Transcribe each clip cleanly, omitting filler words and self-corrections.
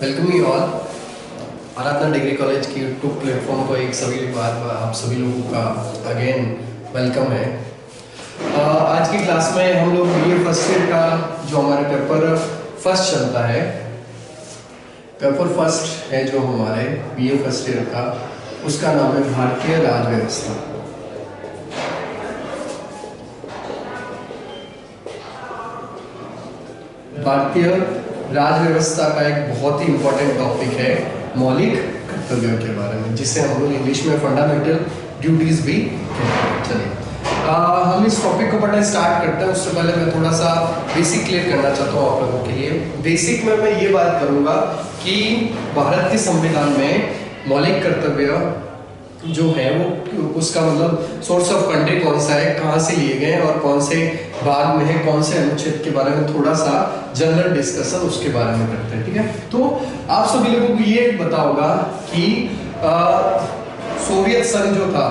Welcome you all. Aradhana degree college की YouTube platform पर एक सभी बार आप सभी लोगों का अगेन वेलकम है। आज की क्लास में हम लोग बीए फर्स्ट ईयर का जो हमारे पेपर फर्स्ट चलता है, पेपर फर्स्ट है जो हमारे बीए फर्स्ट ईयर का, उसका नाम है भारतीय राज व्यवस्था। भारतीय राज व्यवस्था का एक बहुत ही इंपॉर्टेंट टॉपिक है मौलिक कर्तव्यों के बारे में, जिसे हम लोग इंग्लिश में फंडामेंटल ड्यूटीज भी कहते हैं। चलिए हम इस टॉपिक को पढ़ना स्टार्ट करते हैं। उससे पहले मैं थोड़ा सा बेसिक क्लियर करना चाहता हूँ आप लोगों के लिए। बेसिक में मैं ये बात करूँगा कि भारत के संविधान में मौलिक कर्तव्य जो है वो उसका मतलब सोर्स ऑफ कंट्री कौन सा है, कहाँ से लिए गए और कौन से भाग में है, कौन से अनुच्छेद के बारे में थोड़ा सा जनरल डिस्कशन उसके बारे में करते हैं। ठीक है, तो आप सभी लोगों को ये पता होगा कि सोवियत संघ जो था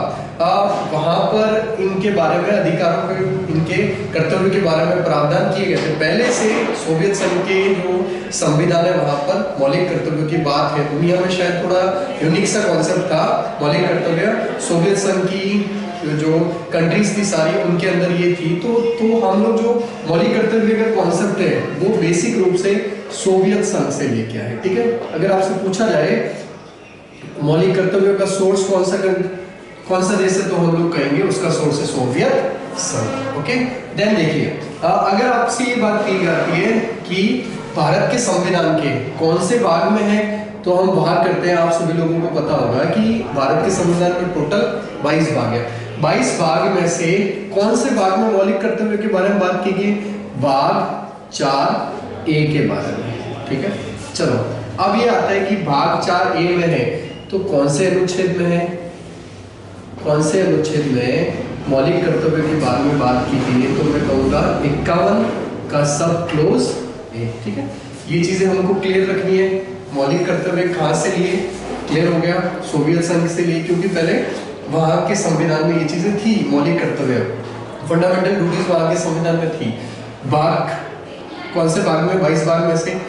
वहाँ पर इनके बारे में अधिकारों के, इनके कर्तव्य के बारे में प्रावधान किए गए थे। पहले से सोवियत संघ के जो संविधान है वहाँ पर मौलिक कर्तव्यों की बात है। दुनिया में शायद थोड़ा यूनिक सा कॉन्सेप्ट था मौलिक कर्तव्य। सोवियत संघ की जो कंट्रीज थी सारी, उनके अंदर ये थी। तो हम लोग जो मौलिक कर्तव्य का कॉन्सेप्ट है वो बेसिक रूप से सोवियत संघ से लेके आए। ठीक है, अगर आपसे पूछा जाए मौलिक कर्तव्यों का सोर्स कौन सा देश है, तो हम लोग कहेंगे उसका सोर्स है सोवियत संघ। ओके, देन देखिए अगर आपसे ये बात की जाती है कि भारत के संविधान के कौन से भाग में है, तो हम बाहर करते हैं। आप सभी लोगों को पता होगा कि भारत के संविधान में टोटल 22 भाग है। 22 भाग में से कौन से भाग में मौलिक कर्तव्य के बारे में बात की गई? भाग 4A के बारे में। ठीक है, चलो अब ये आता है कि भाग 4A में है, तो कौन से अनुच्छेद में है, कौन से अनुच्छेद में मौलिक कर्तव्य के बारे में बात की गई है? तो मैं कहूँगा 51 का सब क्लोज ए। ठीक है, ये चीजें हमको क्लियर रखनी है। मौलिक कर्तव्य कहाँ से लिए, क्लियर हो गया, सोवियत संघ से लिए, क्योंकि पहले वहाँ के संविधान में ये चीजें थी। मौलिक कर्तव्य फंडामेंटल ड्यूटीज वहाँ के संविधान में थी। भाग कौन से भाग में? 22 भाग में से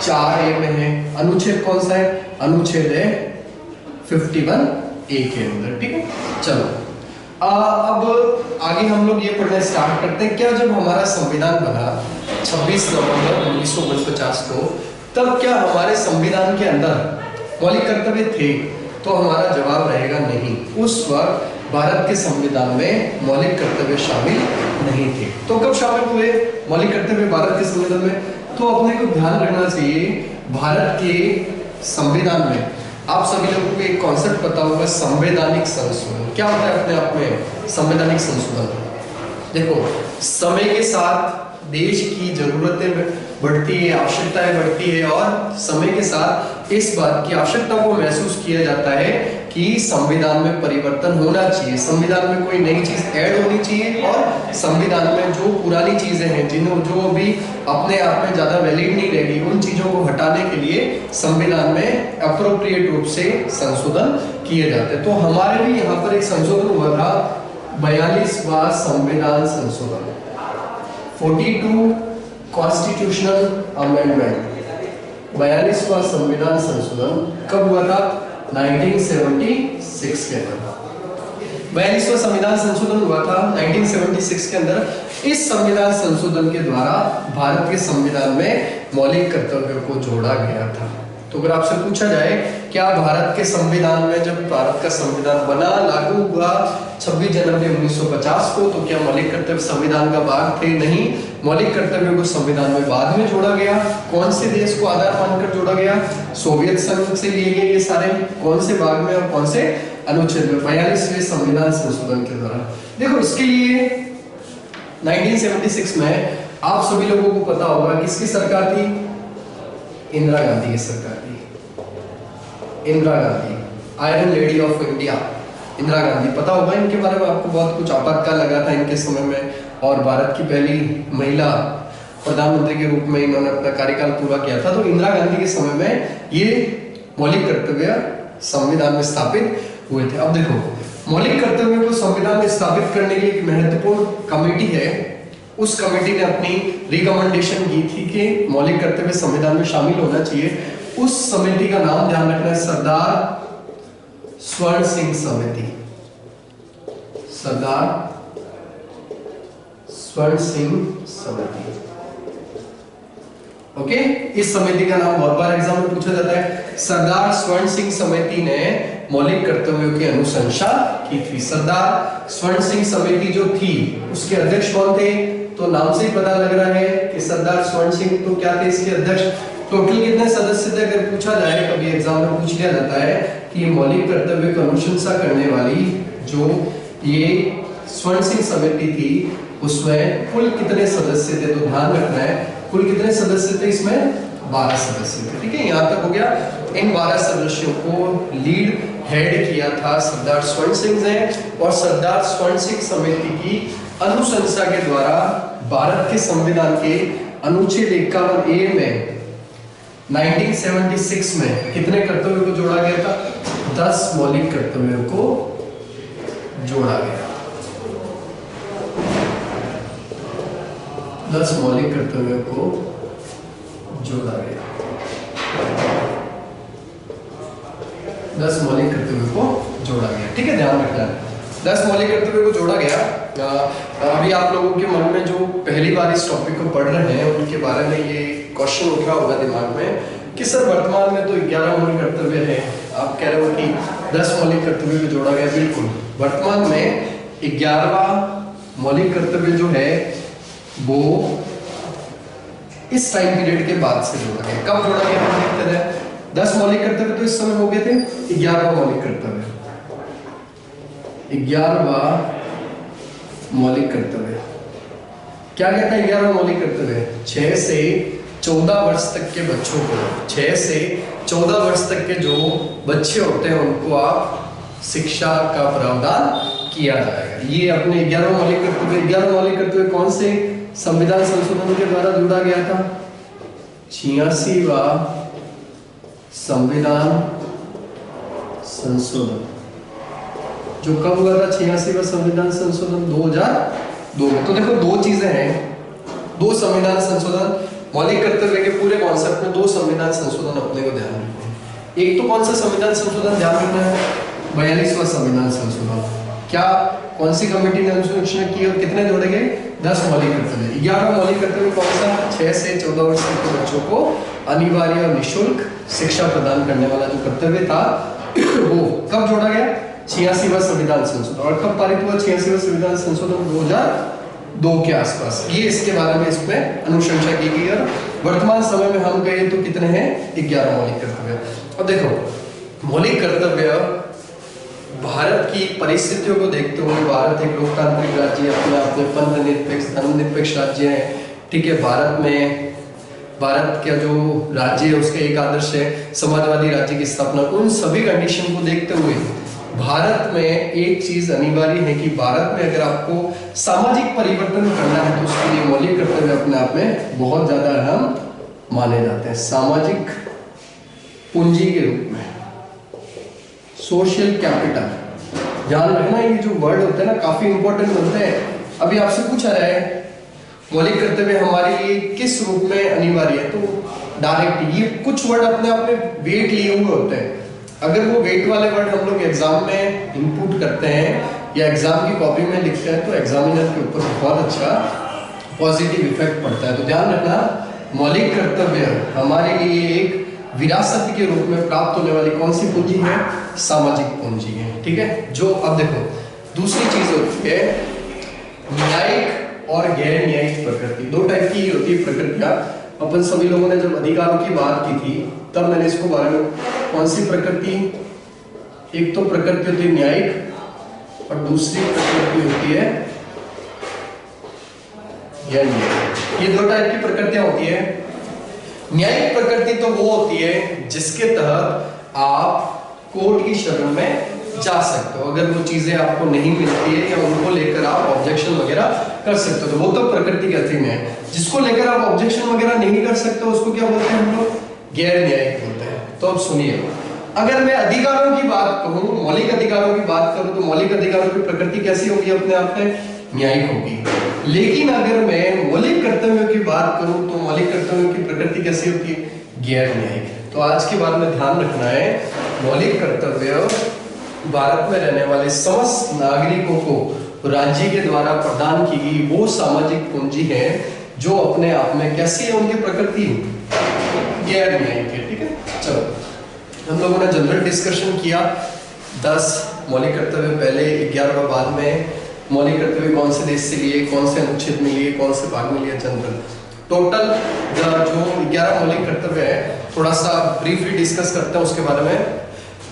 4A में है। अनुच्छेद कौन सा है? अनुच्छेद है 51A के अंदर। ठीक है, चलो अब आगे हम लोग ये पढ़ना स्टार्ट करते हैं। क्या जब हमारा संविधान बना 26 नवंबर 1949 को, तब क्या हमारे संविधान के अंदर मौलिक कर्तव्य थे? तो हमारा जवाब रहेगा नहीं। उस वक्त भारत के संविधान में मौलिक कर्तव्य शामिल नहीं थे। तो कब शामिल हुए मौलिक कर्तव्य भारत के संविधान में? तो अपने को ध्यान रखना चाहिए, भारत के संविधान में आप सभी लोगों को एक कॉन्सेप्ट पता होगा, संवैधानिक संशोधन। क्या होता है अपने आप में संवैधानिक संशोधन? देखो, समय के साथ देश की जरूरतें बढ़ती है, आवश्यकताएं बढ़ती है, और समय के साथ इस बात की आवश्यकता को महसूस किया जाता है कि संविधान में परिवर्तन होना चाहिए, संविधान में कोई नई चीज ऐड होनी चाहिए, और संविधान में जो पुरानी चीजें हैं जो अभी अपने आप में ज्यादा वैलिड नहीं रहेगी, उन चीजों को हटाने के लिए संविधान में अप्रोप्रिएट रूप से संशोधन किए जाते हैं। तो हमारे भी यहाँ पर एक संशोधन हुआ था, 42वां संविधान संशोधन, 42 कॉन्स्टिट्यूशनल अमेंडमेंट। 42वां संविधान संशोधन कब हुआ था? 1976 के अंदर 42वां संविधान संशोधन हुआ था 1976 के अंदर। इस संविधान संशोधन के द्वारा भारत के संविधान में मौलिक कर्तव्यों को जोड़ा गया था। तो अगर आपसे पूछा जाए क्या भारत के संविधान में, जब भारत का संविधान बना, लागू हुआ 26 जनवरी 1950 को, तो क्या मौलिक कर्तव्य संविधान का भाग थे? नहीं, मौलिक कर्तव्यों को संविधान में बाद में जोड़ा गया। कौन से देश को आधार मानकर जोड़ा गया? सोवियत संघ से लिए गए ये सारे। कौन से भाग में और कौन से अनुच्छेद में? 42वें संविधान संशोधन के द्वारा। देखो, इसके लिए 1976 में आप सभी लोगों को पता होगा किसकी सरकार थी? इंदिरा गांधी की सरकार थी। Indira Gandhi, iron lady of India, Indira Gandhi. पता होगा इनके बारे में आपको, बहुत कुछ आपातकाल लगा था इनके समय में, और भारत की पहली महिला प्रधानमंत्री के रूप में इन्होंने अपना कार्यकाल पूरा किया था। तो इंदिरा गांधी के समय में ये मौलिक कर्तव्य संविधान में स्थापित हुए थे। अब देखो, मौलिक कर्तव्यों को संविधान में स्थापित करने की एक महत्वपूर्ण कमेटी है, उस कमेटी ने अपनी रिकमेंडेशन की थी कि मौलिक कर्तव्य संविधान में शामिल होना चाहिए। उस समिति का नाम ध्यान रखना है, सरदार स्वर्ण सिंह समिति। सरदार स्वर्ण सिंह समिति। ओके, इस समिति का नाम बहुत बार एग्जाम में पूछा जाता है। सरदार स्वर्ण सिंह समिति ने मौलिक कर्तव्यों की अनुशंसा की थी। सरदार स्वर्ण सिंह समिति जो थी उसके अध्यक्ष कौन थे? तो नाम से ही पता लग रहा है कि सरदार स्वर्ण सिंह तो क्या थे इसके अध्यक्ष। टोटल कितने सदस्य थे अगर पूछा जाए, कभी एग्जाम में पूछ लिया जाता है कि मौलिक कर्तव्यों की अनुशंसा करने वाली जो ये स्वर्ण सिंह समिति थी उसमें कुल कितने सदस्य थे, तो ध्यान रखना है कुल कितने सदस्य थे इसमें, 12 सदस्य थे। ठीक है, यहां तक हो गया। इन 12 सदस्यों को लीड हेड किया था सरदार स्वर्ण सिंह ने, और सरदार स्वर्ण सिंह समिति की अनुशंसा के द्वारा भारत के संविधान के अनुच्छेद 51A में 1976 में कितने कर्तव्यों को जोड़ा गया था? 10 मौलिक कर्तव्यों को जोड़ा गया। 10 मौलिक कर्तव्यों को जोड़ा गया। 10 मौलिक कर्तव्यों को जोड़ा गया। ठीक है, ध्यान रखना है 10 मौलिक कर्तव्यों को जोड़ा गया। अभी आप लोगों के मन में जो पहली बार इस टॉपिक को पढ़ रहे हैं उनके बारे में ये क्वेश्चन उठा होगा दिमाग में कि सर वर्तमान में तो 11 मौलिक कर्तव्य है, आप कह रहे हो कि 10 मौलिक कर्तव्यों को जोड़ा गया। बिल्कुल, वर्तमान में 11वां मौलिक कर्तव्य जो है वो इस टाइम पीरियड के बाद से जोड़ा गया। कब जोड़ा गया हम देखते हैं। 10 मौलिक कर्तव्य तो इस समय हो गए थे, 11वां मौलिक कर्तव्य। 11वां मौलिक कर्तव्य क्या कहता है? 11वां मौलिक कर्तव्य 6 से 14 वर्ष तक के बच्चों को, 6 से 14 वर्ष तक के जो बच्चे होते हैं उनको आप शिक्षा का प्रावधान किया जाएगा। ये अपने 11वां मौलिक कर्तव्य। 11वां मौलिक कर्तव्य कौन से संविधान संशोधन के द्वारा जोड़ा गया था? 86वां संविधान संशोधन, जो कब हुआ था? 86वां संविधान संशोधन 2002 में। तो देखो दो चीजें हैं, 2 संविधान संशोधन। मौलिक कर्तव्य के पूरे कॉन्सेप्ट में 2 संविधान संशोधन अपने को ध्यान रखना है। एक तो कौन सा संविधान संशोधन ध्यान रखना है? 42वां संविधान संशोधन। क्या कौन सी कमेटी ने अनुशंसा की और कितने जोड़े गए? 10 मौलिक कर्तव्य। 11वां मौलिक कर्तव्य कौन सा? 6 से 14 वर्ष तक के बच्चों को अनिवार्य और निःशुल्क शिक्षा प्रदान करने वाला जो कर्तव्य था वो कब जोड़ा गया? 86वां संविधान संशोधन। और कब पारित हुआ 86वां संविधान संशोधन? 2002 के आसपास। ये इसके बारे में इसमें अनुशंसा की गई। और वर्तमान समय में हम कहें तो कितने हैं? 11 मौलिक कर्तव्य। अब देखो मौलिक कर्तव्य भारत की परिस्थितियों को देखते हुए, भारत एक लोकतांत्रिक राज्य है, अपने अपने पंथ निरपेक्ष धर्मनिरपेक्ष राज्य है। ठीक है, भारत का जो राज्य है उसका एक आदर्श है समाजवादी राज्य की स्थापना। उन सभी कंडीशन को देखते हुए भारत में एक चीज अनिवार्य है कि भारत में अगर आपको सामाजिक परिवर्तन करना है तो उसके लिए मौलिक कर्तव्य अपने आप में बहुत ज्यादा अहम माने जाते हैं। सामाजिक पूंजी के रूप में, सोशल कैपिटल। ध्यान रखना ये जो वर्ड होते हैं ना काफी इंपॉर्टेंट होते हैं। अभी आपसे पूछा जाए मौलिक कर्तव्य हमारे लिए किस रूप में अनिवार्य है, तो डायरेक्ट ये कुछ वर्ड अपने आप में वेट लिए हुए होते हैं। अगर वो वेट वाले वर्ड हम लोग एग्जाम में इनपुट करते हैं या एग्जाम की कॉपी में लिखते हैं तो एग्जामिनर के ऊपर बहुत अच्छा पॉजिटिव इफेक्ट पड़ता है। तो ध्यान रखना मौलिक कर्तव्य हमारे लिए एक विरासत के रूप में प्राप्त होने वाली कौन सी पूंजी है? सामाजिक पूंजी है। ठीक है, जो अब देखो दूसरी चीज होती है न्यायिक और गैर न्यायिक प्रकृति। 2 टाइप की होती है प्रकृतियां। अपन सभी लोगों ने जब अधिकारों की बात की थी तब मैंने इसको बारे में कौन सी प्रकृति, एक तो प्रकृति होती है न्यायिक और दूसरी प्रकृति होती है गैर न्यायिक। ये 2 टाइप की प्रकृतियां होती है। न्यायिक प्रकृति तो वो होती है जिसके तहत आप कोर्ट की शरण में जा सकते हो अगर वो चीजें आपको नहीं मिलती है या उनको लेकर आप ऑब्जेक्शन वगैरह कर सकते हो, तो वो तो प्रकृति का थिंग है। जिसको लेकर आप ऑब्जेक्शन वगैरह नहीं कर सकते उसको क्या बोलते हैं हम लोग? गैर न्यायिक बोलते हैं। तो अब सुनिए, अगर मैं अधिकारों की बात करूं, मौलिक अधिकारों की बात करूं तो मौलिक अधिकारों की प्रकृति कैसी होगी? अपने आप में न्यायिक होगी। लेकिन अगर मैं मौलिक कर्तव्यों की बात करूं तो मौलिक कर्तव्यों की प्रकृति कैसी होती है? गैर न्यायिक। तो आज की बात में ध्यान रखना है, मौलिक कर्तव्य भारत में रहने वाले समस्त नागरिकों को राज्य के द्वारा प्रदान की गई वो सामाजिक पूंजी है जो अपने आप में कैसी है, उनकी प्रकृति गैर न्यायिक है। ठीक है, चलो हम लोगों ने जनरल डिस्कशन किया, 10 मौलिक कर्तव्य पहले, 11वां बाद में, मौलिक कर्तव्य कौन से देश से लिए, कौन से अनुच्छेद में लिए, कौन से भाग में लिए, जनरल। टोटल जो 11 मौलिक कर्तव्य है थोड़ा सा ब्रीफली डिस्कस करते हैं उसके बारे में।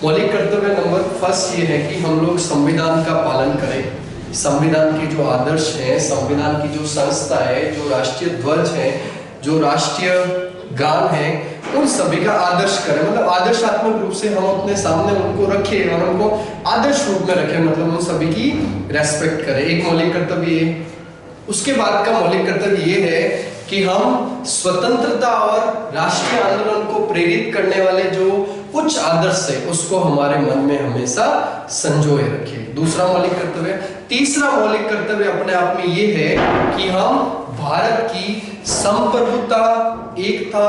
मौलिक कर्तव्य नंबर फर्स्ट ये है कि हम लोग संविधान का पालन करें। संविधान के जो आदर्श हैं, संविधान की जो संस्था है, जो राष्ट्रीय ध्वज है, जो राष्ट्रीय गान है, उन सभी का आदर्श करें, मतलब आदर्शात्मक रूप से हम अपने सामने उनको रखें और उनको आदर्श रूप में रखें, मतलब उन सभी की रेस्पेक्ट करें। एक मौलिक कर्तव्य ये। उसके बाद का मौलिक कर्तव्य ये है कि हम स्वतंत्रता और राष्ट्रीय आंदोलन को प्रेरित करने वाले जो उच्च आदर्श है उसको हमारे मन में हमेशा संजोए रखें। दूसरा मौलिक कर्तव्य। तीसरा मौलिक कर्तव्य अपने आप में ये है कि हम भारत की संप्रभुता, एकता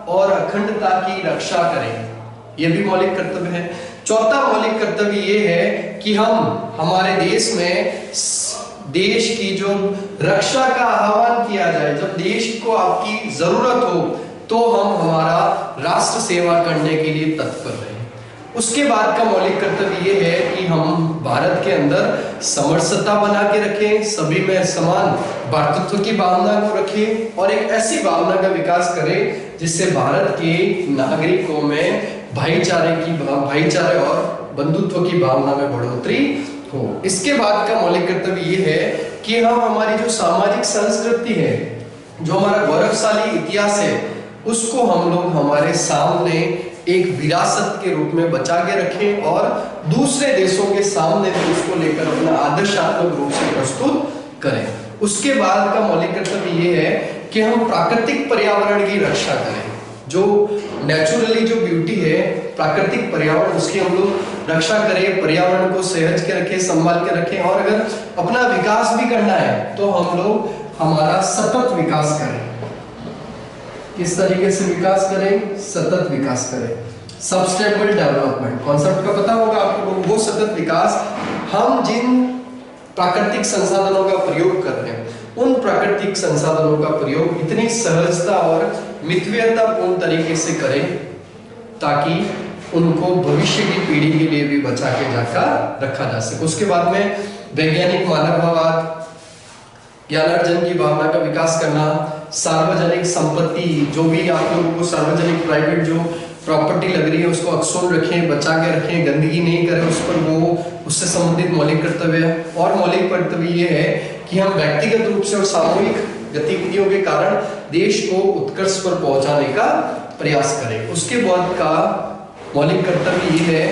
और अखंडता की रक्षा करें, ये भी मौलिक कर्तव्य है। चौथा मौलिक कर्तव्य ये है कि हम हमारे देश में देश की जो रक्षा का आह्वान किया जाए, जब देश को आपकी जरूरत हो तो हम हमारा राष्ट्र सेवा करने के लिए तत्पर रहें। उसके बाद का मौलिक कर्तव्य ये है कि हम भारत के अंदर समरसता बना के रखें, सभी में समान भ्रातृत्व की भावना को रखें और एक ऐसी भावना का विकास करें जिससे भारत के नागरिकों में भाईचारे और बंधुत्व की भावना में बढ़ोतरी हो। इसके बाद का मौलिक कर्तव्य ये है कि हम हमारी जो सामाजिक संस्कृति है, जो हमारा गौरवशाली इतिहास है, उसको हम लोग हमारे सामने एक विरासत के रूप में बचा के रखें और दूसरे देशों के सामने भी उसको लेकर अपना आदर्शात्मक रूप से प्रस्तुत करें। उसके बाद का मौलिक कर्तव्य ये है कि हम प्राकृतिक पर्यावरण की रक्षा करें। जो नेचुरली जो ब्यूटी है, प्राकृतिक पर्यावरण, उसकी हम लोग रक्षा करें, पर्यावरण को सहेज के रखें, संभाल के रखें और अगर अपना विकास भी करना है तो हम लोग हमारा सतत विकास करें। किस तरीके से विकास करें? सतत विकास करें। सस्टेनेबल डेवलपमेंट कॉन्सेप्ट का पता होगा आपको। वो सतत विकास, हम जिन प्राकृतिक संसाधनों का प्रयोग कर रहे हैं उन प्राकृतिक संसाधनों का प्रयोग इतनी सहजता और मितव्ययतापूर्ण तरीके से करें ताकि उनको भविष्य की पीढ़ी के लिए भी बचा के रखा जा सके। उसके बाद में वैज्ञानिक मानववाद, ज्ञानार्जन की भावना का विकास करना, सार्वजनिक संपत्ति, जो भी आप लोगों को सार्वजनिक प्राइवेट जो प्रॉपर्टी लग रही है उसको अक्सर रखें, बचा के रखें, गंदगी नहीं करें उस पर, वो उससे संबंधित मौलिक कर्तव्य है। और मौलिक कर्तव्य ये है कि हम व्यक्तिगत रूप से और सामूहिक गतिविधियों के कारण देश को उत्कर्ष पर पहुंचाने का प्रयास करें। उसके बाद का मौलिक कर्तव्य ये है,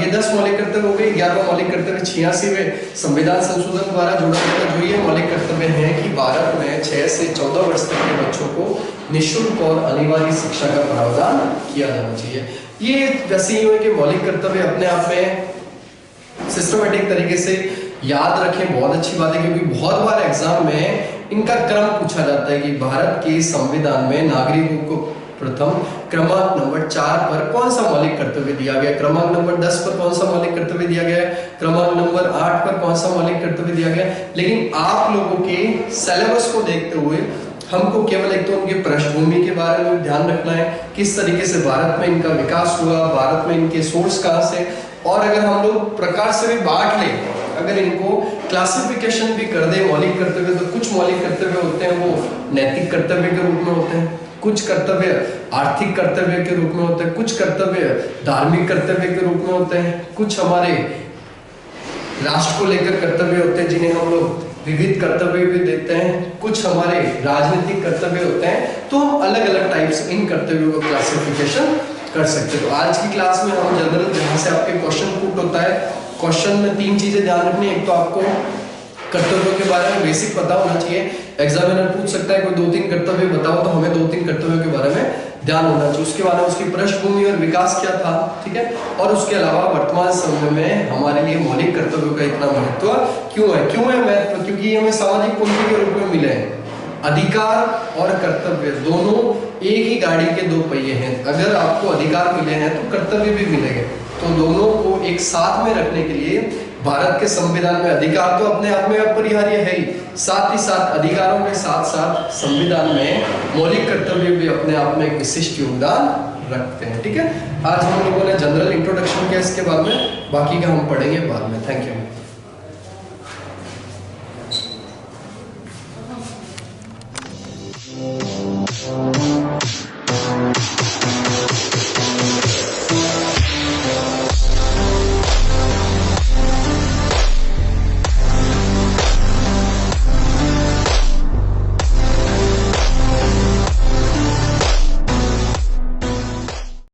ये 10 मौलिक कर्तव्य हो गए। 11वां मौलिक कर्तव्य 86वें संविधान संशोधन द्वारा जोड़ा गया जो ये मौलिक कर्तव्य है कि भारत में 6 से 14 वर्ष तक के बच्चों को निःशुल्क और अनिवार्य शिक्षा का प्रावधान किया जाना चाहिए। ये वैसे ही है कि मौलिक कर्तव्य अपने आप में सिस्टमेटिक तरीके से याद रखें, बहुत अच्छी बात है, क्योंकि बहुत बार एग्जाम में इनका क्रम पूछा जाता है कि भारत के संविधान में नागरिकों को प्रथम क्रमांक नंबर 4 पर कौन सा मौलिक कर्तव्य दिया गया, क्रमांक नंबर 10 पर कौन सा मौलिक कर्तव्य दिया गया, क्रमांक नंबर 8 पर कौन सा मौलिक कर्तव्य दिया गया। लेकिन आप लोगों के सिलेबस को देखते हुए हमको केवल एक तो उनकी पृष्ठभूमि के बारे में ध्यान रखना है, किस तरीके से भारत में इनका विकास हुआ, भारत में इनके सोर्स कहाँ से, और अगर हम लोग प्रकार से भी बांट लें, अगर इनको क्लासिफिकेशन भी कर दे मौलिक कर्तव्य, तो कुछ मौलिक कर्तव्य होते हैं वो नैतिक कर्तव्य के रूप में होते हैं, कुछ कर्तव्य आर्थिक कर्तव्य के रूप में होते हैं, कुछ कर्तव्य धार्मिक कर्तव्य के रूप में होते हैं, कुछ हमारे राष्ट्र को लेकर कर्तव्य होते हैं जिन्हें हम लोग विविध कर्तव्य भी देते हैं, कुछ हमारे राजनीतिक कर्तव्य होते हैं। तो हम अलग अलग टाइप्स इन कर्तव्यों को क्लासिफिकेशन कर सकते हैं। तो आज की क्लास में हम जनरल जहाँ से आपके क्वेश्चन पुट होता है, क्वेश्चन में 3 चीजें ध्यान रखनी है। एक तो आपको कर्तव्यों के बारे में बेसिक पता होना चाहिए, एग्जामिनर पूछ सकता है कोई 2-3 कर्तव्य बताओ, तो हमें 2-3 कर्तव्यों के बारे में ध्यान होना चाहिए। उसके बाद उसकी पृष्ठभूमि और विकास क्या था, ठीक है, और उसके अलावा वर्तमान समय में हमारे लिए मौलिक कर्तव्यों का इतना महत्व क्यों है महत्व, क्योंकि हमें सामाजिक पूंजी के रूप में मिले हैं। अधिकार और कर्तव्य दोनों एक ही गाड़ी के दो पहिए हैं। अगर आपको अधिकार मिले हैं तो कर्तव्य भी मिलेंगे, तो दोनों को एक साथ में रखने के लिए भारत के संविधान में अधिकार तो अपने आप में अपरिहार्य है ही, साथ ही साथ अधिकारों के साथ साथ संविधान में मौलिक कर्तव्य भी अपने आप में एक विशिष्ट योगदान रखते हैं। ठीक है, आज हम लोगों ने जनरल इंट्रोडक्शन किया इसके बाद में, बाकी का हम पढ़ेंगे बाद में। Thank you.